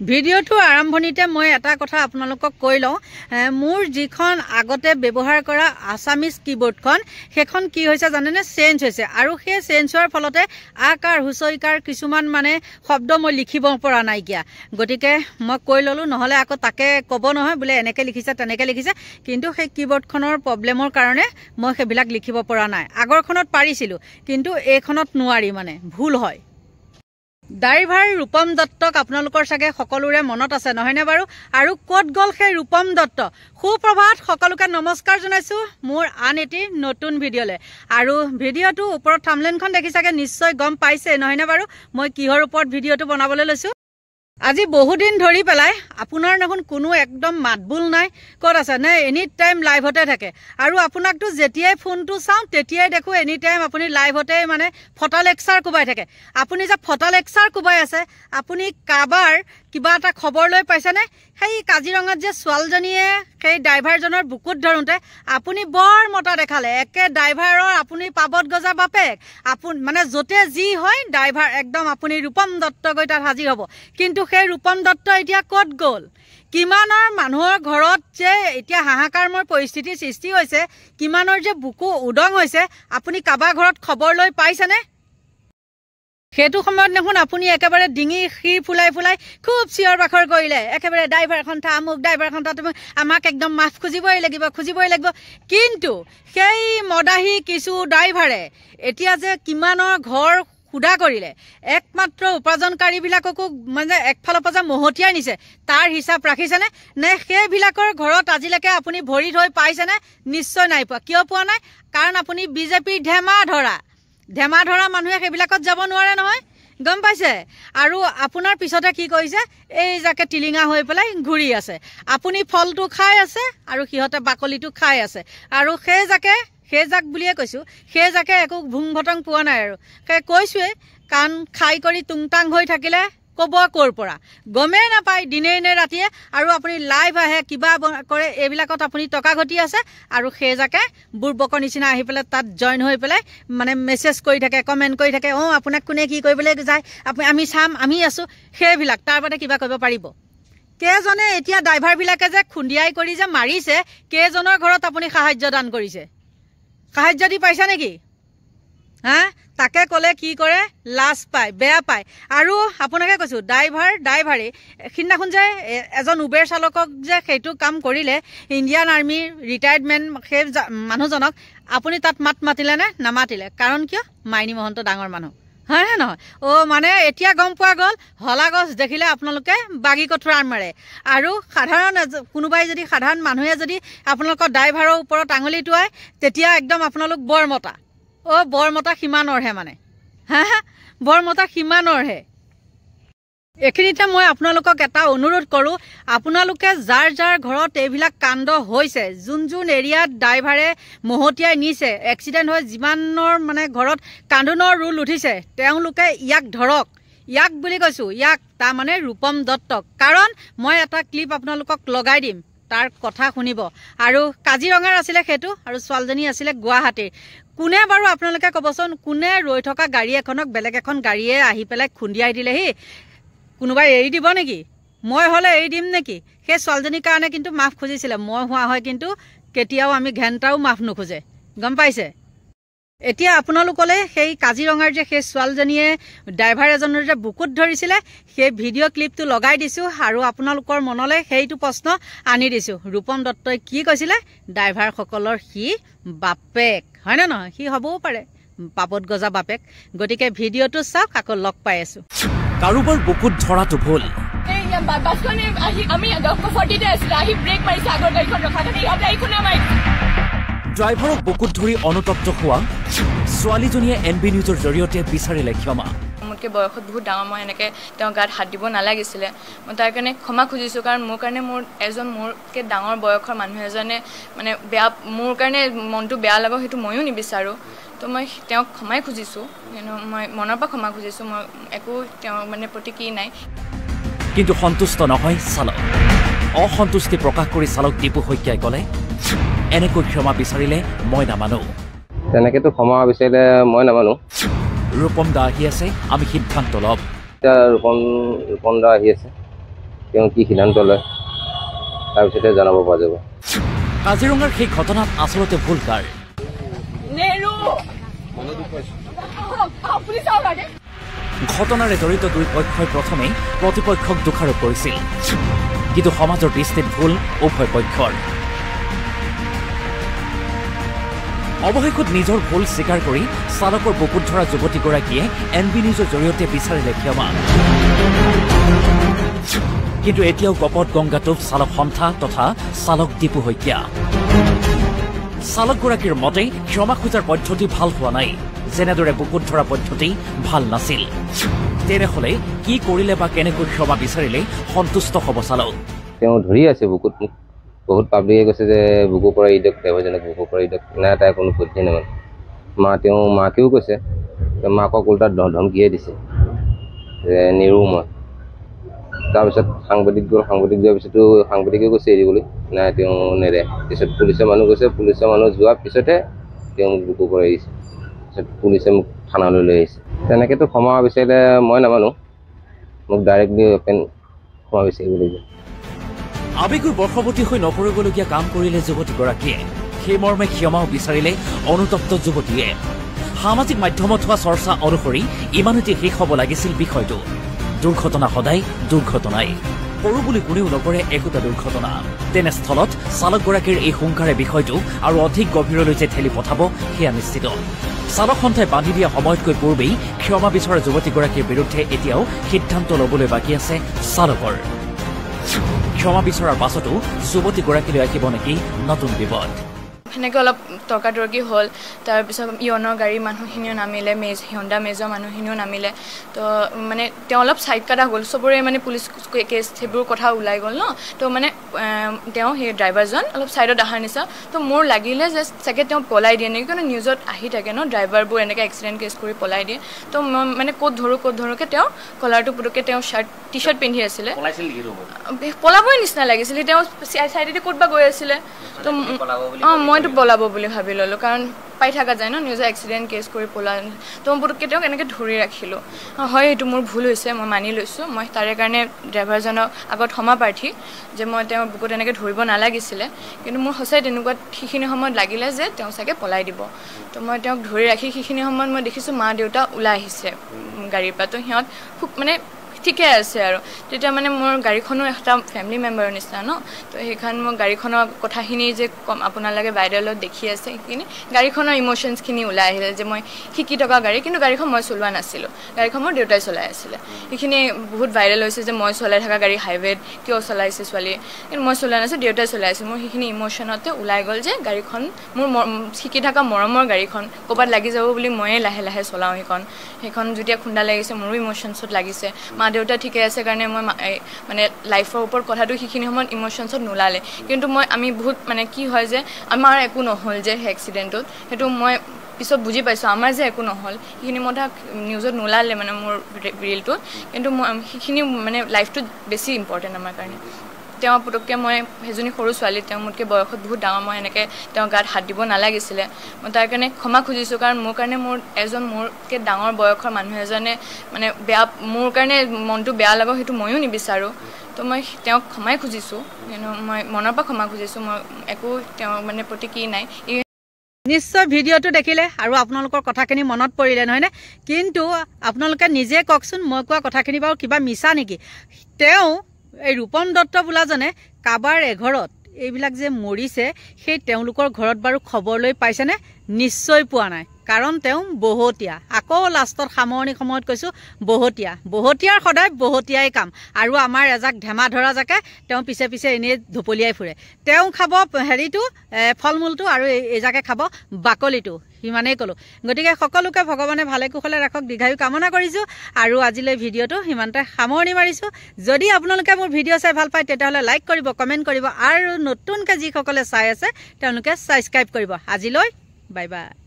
ভিডিওটো আৰম্ভণিতে মই এটা কথা আপোনালোকক কৈ লওঁ মোৰ যিখন আগতে ব্যৱহাৰ কৰা আসামিজ কিবোৰ্ডখন সেইখন কি হৈছে জানেনে চেঞ্জ হৈছে আৰু সেই চেঞ্জ হোৱাৰ ফলতে আকাৰ হুচইকাৰ কিছুমান মানে শব্দ মই লিখিব পৰা নাইকিয়া গতিকে মই কৈ ললো নহলে আকৌ তাকে ক'ব নহয় বোলে এনেকে লিখিছে তেনেকে লিখিছে কিন্তু সেই কিবোৰ্ডখনৰ প্ৰবলেমৰ কাৰণে মই সেইবিলাক লিখিব পৰা নাই আগৰখনত পাৰিছিলো কিন্তু এইখনত নোৱাৰি মানে ভুল হয় ড্ৰাইভাৰ ৰূপম দত্তক আপোনালোকৰ সাগে সকলোৰে মনত আছে নহয়নে বাৰু আৰু কোট গল সেই ৰূপম দত্ত সুপ্ৰভাত সকলোকে নমস্কাৰ জনাইছো মোৰ আন এটি নতুন ভিডিঅলে আৰু ভিডিঅটো ওপৰত থাম্বনেইলখন দেখি সাগে নিশ্চয় গম পাইছে নহয়নে বাৰু মই কিহৰ ওপৰত ভিডিঅটো বনাবলৈ লৈছো আজি বহুদিন ধৰি পেলাই আপোনাৰ নখন কোনো একদম মাতবুল নাই ক'ত আছে নে এনি টাইম লাইভতে থাকে আৰু আপোনাকটো যেতিয়াই ফোনটো চাওঁ তেতিয়াই দেখো এনি টাইম আপুনি লাইভতে মানে ফটা লেকচাৰ কুবাই থাকে আপুনি যে ফটা লেকচাৰ কুবাই আছে আপুনি কাবাৰ কিবা এটা খবৰ লৈ পাইছে নে সেই কাজিৰঙাত যে ছোৱালজনীয়ে সেই ড্ৰাইভাৰজনৰ বুকুত ধৰুতে আপুনি বৰ মতা দেখালে একে ড্ৰাইভাৰৰ আপুনি পাবত গজা বাপেক আপুনি মানে যতে যি হয় ড্ৰাইভাৰ একদম আপুনি ৰূপম দত্ত গৈ তাত হাজিৰ হ'ব কিন্তু সেই ৰূপম দত্ত এতিয়া ক'ত গ'ল কিমানৰ মানুহৰ ঘৰত যে এতিয়া হাহাকাৰমৰ পৰিস্থিতি সৃষ্টি হৈছে কিমানৰ যে বুকু উদং হৈছে আপুনি কাবা ঘৰত খবৰ লৈ পাইছেনে হেতু সময়ত দেখোন আপুনি একেবাৰে ডিঙি খি ফুলাই ফুলাই খুব চিঞৰ বাখৰ কৰিলে একেবাৰে ড্ৰাইভাৰখন থা আমুক ড্ৰাইভাৰখন থা তুমি আমাক একদম মাফ খুজিবই লাগিব কিন্তু সেই মদাহী কিছু ড্ৰাইভাৰে এতিয়া যে কিমানৰ ঘৰ খুদা কৰিলে একমাত্ৰ উপাৰ্জনকাৰী বিলাককো মানে একফালৰ পৰা মহতিয়াই নিছে তাৰ হিচাপ ৰাখিছেনে নে সেইবিলাকৰ ঘৰত আজিলৈকে আপুনি ভৰি থৈ পাইছেনে নিশ্চয় নাই পোৱা কিয় পোৱা নাই কাৰণ আপুনি বিজেপি ধেমা ধৰা মানুহে সেইবিলাকত যাব নোৱাৰে নহয় গম পাইছে আৰু আপোনাৰ পিছতে কি কৰিছে এই যাকে টিলিঙা হৈ পেলাই ঘূৰি আছে আপুনি ফলটো খাই আছে আৰু সিহঁতে বাকলিটো খাই আছে আৰু সেই যাক বুলিয়ে কৈছো সেই যাকে একো ভুং ভটং পোৱা নাই আৰু সেই কৈছোৱে কান খাই কৰি টুংটাং হৈ থাকিলে কব কৰ পৰা গমে নাপায় দিনে নে ৰাতিয়ে আৰু আপুনি লাইভ আহে কিবা কৰে এইবিলাকত আপুনি টকা ঘটি আছে আৰু সেই যাকে বুৰবকৰ নিচিনা আহি পেলাই তাত জইন হৈ পেলাই মানে মেছেজ কৰি থাকে কমেন্ট কৰি থাকে আপোনাক কোনে কি কৰিবলৈ যায় আমি চাম আমি আছো সেইবিলাক তাৰ বাদে কিবা কৰিব পাৰিব কেজনে এতিয়া ড্ৰাইভাৰ বিলাকে যে খুন্দিয়াই কৰি যে মাৰিছে কেজনৰ ঘৰত আপুনি সাহায্য দান কৰিছে সাহায্য দি পাইছা নেকি হা তাকে কলে কি কৰে লাজ পায় বেয়া পায় আৰু আপোনাকে কৈছো ড্ৰাইভাৰে সিদিনাখন যে এজন উবেৰ চালকক যে সেইটো কাম কৰিলে ইণ্ডিয়ান আৰ্মিৰ ৰিটায়াৰমেণ্ট সেই মানুহজনক আপুনি তাত মাতিলে নে নামাতিলে কাৰণ কিয় মাইনী মহন্ত ডাঙৰ মানুহ হয় নহয় মানে এতিয়া গম পোৱা গ'ল হলা গছ দেখিলে আপোনালোকে বাগি কঠোৰা মাৰে আৰু কোনোবাই যদি সাধাৰণ মানুহে যদি আপোনালোকৰ ড্ৰাইভাৰৰ ওপৰত আঙুলি টুৱাই তেতিয়া একদম আপোনালোক বৰমতা সীমানৰহে মানে বৰমতা সীমানৰহে এখিনিতে মই আপোনালোকক এটা অনুৰোধ কৰো আপোনালোকে যাৰ ঘৰত এইবিলাক কাণ্ড হৈছে যোন এৰিয়াত ড্ৰাইভাৰে মহতিয়াই নিছে এক্সিডেণ্ট হৈ যিমানৰ মানে ঘৰত কান্দোনৰ ৰুল উঠিছে তেওঁলোকে ইয়াক ধৰক ইয়াক বুলি কৈছো ইয়াক তাৰ মানে ৰূপম দত্তক কাৰণ মই এটা ক্লিপ আপোনালোকক লগাই দিম তাৰ কথা শুনিব আৰু কাজিৰঙাৰ আছিলে সেইটো আৰু ছোৱালজনী আছিলে গুৱাহাটীৰ কোনে বাৰু আপোনালোকে কবচোন কোনে ৰৈ থকা গাড়ী এখনক বেলেগ এখন গাড়ীয়ে আহি পেলাই খুন্দিয়াই দিলেহি কোনোবাই এৰি দিব নেকি মই হলে এৰি দিম নেকি সেই ছোৱালজনীৰ কাৰণে কিন্তু মাফ খুজিছিলে মই হোৱা হয় কিন্তু কেতিয়াও আমি ঘেণ্টাও মাফ নোখোজে গম পাইছে এতিয়া আপোনালোকলে সেই কাজিৰঙাৰ যে সেই ছোৱালজনীয়ে ড্ৰাইভাৰ এজনৰ যে বুকুত ধৰিছিলে সেই ভিডিঅ' ক্লিপটো লগাই দিছো আৰু আপোনালোকৰ মনলৈ সেইটো প্ৰশ্ন আনি দিছো ৰূপম দত্তই কি কৈছিলে ড্ৰাইভাৰসকলৰ সি বাপেক হয় নে নহয় সি হ'বও পাৰে পাপত গজা বাপেক গতিকে ভিডিঅ'টো চাওক আকৌ লগ পাই আছো কাৰোবাৰ বুকুত ধৰাটো ভুল ড্ৰাইভাৰক বুকুত ধৰি অনুতপ্ত হোৱা ছোৱালীজনীয়ে NB নিউজৰ জৰিয়তে বিচাৰিলে ক্ষমা মোতকৈ বয়সত বহুত ডাঙৰ মই এনেকৈ তেওঁ গাত হাত দিব নালাগিছিলে মই তাৰ কাৰণে ক্ষমা খুজিছোঁ কাৰণ মোৰ কাৰণে মোতকৈ ডাঙৰ বয়সৰ মানুহ এজনে মানে মোৰ কাৰণে মনটো বেয়া লাগক সেইটো ময়ো নিবিচাৰোঁ তো মই তেওঁক ক্ষমাই খুজিছোঁ মই মনৰ পৰা ক্ষমা খুজিছোঁ মই একো তেওঁ মানে প্ৰতি কি নাই কিন্তু সন্তুষ্ট নহয় চালক অসন্তুষ্টি প্ৰকাশ কৰি চালক দীপু শইকীয়াই ক'লে এনেকৈ ক্ষমা বিচাৰিলে মই নামানো তেনেকেতো ক্ষমা বিচাৰিলে মই নামানো ৰূপম দা আহি আছে আমি সিদ্ধান্ত ল'ম ৰূপম দা আহি আছে তেওঁ কি সিদ্ধান্ত লয় তাৰপিছতে জনাব পৰা যাব। কাজিৰঙাৰ সেই ঘটনাত আচলতে ভুল কাৰ? ঘটনাৰে জড়িত দুই পক্ষই প্ৰথমে প্ৰতিপক্ষক দোষাৰোপ কৰিছিল, কিন্তু সমাজৰ দৃষ্টিত ভুল উভয় পক্ষৰ। অৱশেষত নিজৰ ভুল স্বীকাৰ কৰি চালকৰ বুকুত ধৰা যুৱতীগৰাকীয়ে NB নিউজৰ জৰিয়তে বিচাৰিলে ক্ষমা। কিন্তু এতিয়াও কপট গংগাটোপ চালক সন্থা তথা চালক দীপু শইকীয়া। চালকগৰাকীৰ মতে ক্ষমা খোজাৰ পদ্ধতি ভাল হোৱা নাই, যেনেদৰে বুকুত ধৰা পদ্ধতি ভাল নাছিল। তেনেহলে কি কৰিলে বা কেনেকৈ ক্ষমা বিচাৰিলে সন্তুষ্ট হ'ব চালক? তেওঁ ধৰি আছে বুকুত, মোক বহুত পাব্লিকে কৈছে যে বুকু পৰা ইডক ড্ৰাইভাৰজনক বুকু পৰা ইডক, নাই তাই কোনো পদ্ধতি নামানে। তেওঁ মাকেও কৈছে, মাকক উল্টাত ধমকিয়ে দিছে যে নিৰু মই। তাৰপিছত সাংবাদিক গ'ল, সাংবাদিক যোৱাৰ পিছতো সাংবাদিকে কৈছে এৰিবলৈ, নাই তেওঁ নেৰে। পিছত পুলিচৰ মানুহ গৈছে, পুলিচৰ মানুহ যোৱাৰ পিছতহে তেওঁ মোক বুকু পৰা এৰিছে। পিছত পুলিচে মোক থানালৈ লৈ আহিছে। তেনেকৈতো ক্ষমা বিচাৰিলে মই নামানো, মোক ডাইৰেক্টলি ক্ষমা বিচাৰিব লাগিব। আবেগৰ বৰ্ষৱতী হৈ নকৰিবলগীয়া কাম কৰিলে যুৱতীগৰাকীয়ে, সেই মৰ্মে ক্ষমাও বিচাৰিলে অনুতপ্ত যুৱতীয়ে। সামাজিক মাধ্যমত হোৱা চৰ্চা অনুসৰি ইমানতে শেষ হ'ব লাগিছিল বিষয়টো। দুৰ্ঘটনা সদায় দুৰ্ঘটনাই, সৰু বুলি কোনেও নকৰে একোটা দুৰ্ঘটনা। তেনেস্থলত চালকগৰাকীৰ এই হুংকাৰে বিষয়টো আৰু অধিক গভীৰলৈ যে ঠেলি পঠাব সেয়া নিশ্চিত। চালক সন্থাই বান্ধি দিয়া সময়তকৈ পূৰ্বেই ক্ষমা বিচৰা যুৱতীগৰাকীৰ বিৰুদ্ধে এতিয়াও সিদ্ধান্ত ল'বলৈ বাকী আছে চালকৰ। ক্ষমা বিচৰাৰ পাছতো যুৱতীগৰাকীলৈ আহিব নেকি নতুন বিপদ? সেনেকৈ অলপ তৰ্কাতৰ্কি হ'ল। তাৰপিছত ইয়নৰ গাড়ীৰ মানুহখিনিও নামিলে, হণ্ডা মেজৰ মানুহখিনিও নামিলে। তো মানে তেওঁ অলপ ছাইড কাটা গ'ল, চবৰে মানে পুলিচ কেছ সেইবোৰ কথা ওলাই গ'ল ন। তো মানে তেওঁ সেই ড্ৰাইভাৰজন অলপ ছাইডত অহাৰ নিচিনা। তো মোৰ লাগিলে যে চাগে তেওঁ পলাই দিয়ে নেকি, কিন্তু নিউজত আহি থাকে ন ড্ৰাইভাৰবোৰ এনেকৈ এক্সিডেণ্ট কেছ কৰি পলাই দিয়ে। তো মই মানে ক'ত ধৰোঁকৈ তেওঁ কলাৰটো পুটুককৈ তেওঁ টি চাৰ্ট পিন্ধি আছিলে, পলাবই নিচিনা লাগিছিলে। তেওঁ চাইডেদি ক'তবা গৈ আছিলে। তো মইতো পলাব বুলি ভাবি ল'লোঁ, কাৰণ পাই থকা যায় ন নিউজত এক্সিডেণ্ট কেছ কৰি পলা। তো মই পুটুককৈ তেওঁক এনেকৈ ধৰি ৰাখিলোঁ। হয়, এইটো মোৰ ভুল হৈছে, মই মানি লৈছোঁ। মই তাৰে কাৰণে ড্ৰাইভাৰজনক আগত ক্ষমা প্ৰাৰ্থী যে মই তেওঁৰ বুকুত এনেকৈ ধৰিব নালাগিছিলে। কিন্তু মোৰ সঁচাই তেনেকুৱা সেইখিনি সময়ত লাগিলে যে তেওঁ চাগে পলাই দিব। তো মই তেওঁক ধৰি ৰাখি সেইখিনি সময়ত মই দেখিছোঁ মা দেউতা ওলাই আহিছে গাড়ীৰ পৰা। তো সিহঁত খুব মানে ঠিকে আছে আৰু তেতিয়া মানে মোৰ গাড়ীখনো এটা ফেমিলি মেম্বাৰৰ নিচিনা ন। তো সেইখন মোৰ গাড়ীখনৰ কথাখিনি যে কম আপোনালোকে বাইদেউলত দেখি আছে, সেইখিনি গাড়ীখনৰ ইম'শ্যনছখিনি ওলাই আহিলে যে মই শিকি থকা গাড়ী, কিন্তু গাড়ীখন মই চলোৱা নাছিলোঁ, গাড়ীখন মোৰ দেউতাই চলাই আছিলে। সেইখিনি বহুত ভাইৰেল হৈছে যে মই চলাই থকা গাড়ী হাইৱেত কিয় চলাইছে ছোৱালীয়ে, কিন্তু মই চলোৱা নাছিলোঁ, দেউতাই চলাই আছিল। মোৰ সেইখিনি ইম'শ্যনতে ওলাই গ'ল যে গাড়ীখন মোৰ শিকি থকা মৰমৰ গাড়ীখন ক'ৰবাত লাগি যাব বুলি ময়ে লাহে লাহে চলাওঁ। সেইখন যেতিয়া খুন্দা লাগিছে মোৰো ইম'শ্যনছত লাগিছে। মা দেউতা ঠিকে আছে কাৰণে মই মানে লাইফৰ ওপৰত কথাটো সেইখিনি সময়ত ইম'শ্যনছত নোলালে। কিন্তু আমি বহুত মানে কি হয় যে আমাৰ একো নহ'ল যে সেই এক্সিডেণ্টত, সেইটো মই পিছত বুজি পাইছোঁ আমাৰ যে একো নহ'ল। সেইখিনি কথা নিউজত নোলালে মানে মোৰ ৰিলটোত, কিন্তু মই সেইখিনি মানে লাইফটো বেছি ইম্পৰ্টেণ্ট আমাৰ কাৰণে। তেওঁ পুটুককৈ মই সেইজনী সৰু ছোৱালী, তেওঁ মোতকৈ বয়সত বহুত ডাঙৰ, মই এনেকৈ তেওঁ গাত হাত দিব নালাগিছিলে। মই তাৰ কাৰণে ক্ষমা খুজিছোঁ, কাৰণ মোৰ কাৰণে মোতকৈ ডাঙৰ বয়সৰ মানুহ এজনে মানে মোৰ কাৰণে মনটো বেয়া লাগক সেইটো ময়ো নিবিচাৰোঁ। তো মই তেওঁক ক্ষমাই খুজিছোঁ, কিন্তু মই মনৰ পৰা ক্ষমা খুজিছোঁ। মই একো তেওঁৰ মানে প্ৰতি কি নাই। নিশ্চয় ভিডিঅ'টো দেখিলে আৰু আপোনালোকৰ কথাখিনি মনত পৰিলে নহয়নে? কিন্তু আপোনালোকে নিজে কওকচোন, মই কোৱা কথাখিনি বাৰু কিবা মিছা নেকি? তেওঁ এই ৰূপন দত্ত বোলাজনে কাবাৰ এঘৰত এইবিলাক যে মৰিছে, সেই তেওঁলোকৰ ঘৰত বাৰু খবৰ লৈ পাইছেনে? নিশ্চয় পোৱা নাই, কাৰণ তেওঁ বহতীয়া। আকৌ লাষ্টত সামৰণি সময়ত কৈছোঁ বহতীয়াৰ সদায় বহতীয়াই কাম। আৰু আমাৰ এজাক ধেমা ধৰা জাকে তেওঁ পিছে পিছে এনেই ধপলিয়াই ফুৰে। তেওঁ খাব হেৰিটো ফল মূলটো আৰু এইজাকে খাব বাকলিটো, সিমানেই ক'লোঁ। গতিকে সকলোকে ভগৱানে ভালে কুশলে ৰাখক, দীৰ্ঘায়ু কামনা কৰিছোঁ। আৰু আজিলৈ ভিডিঅ'টো সিমানতে সামৰণি মাৰিছোঁ। যদি আপোনালোকে মোৰ ভিডিঅ' চাই ভাল পায় তেতিয়াহ'লে লাইক কৰিব, কমেণ্ট কৰিব, আৰু নতুনকৈ যিসকলে চাই আছে তেওঁলোকে ছাবস্ক্ৰাইব কৰিব। আজিলৈ বাই বাই।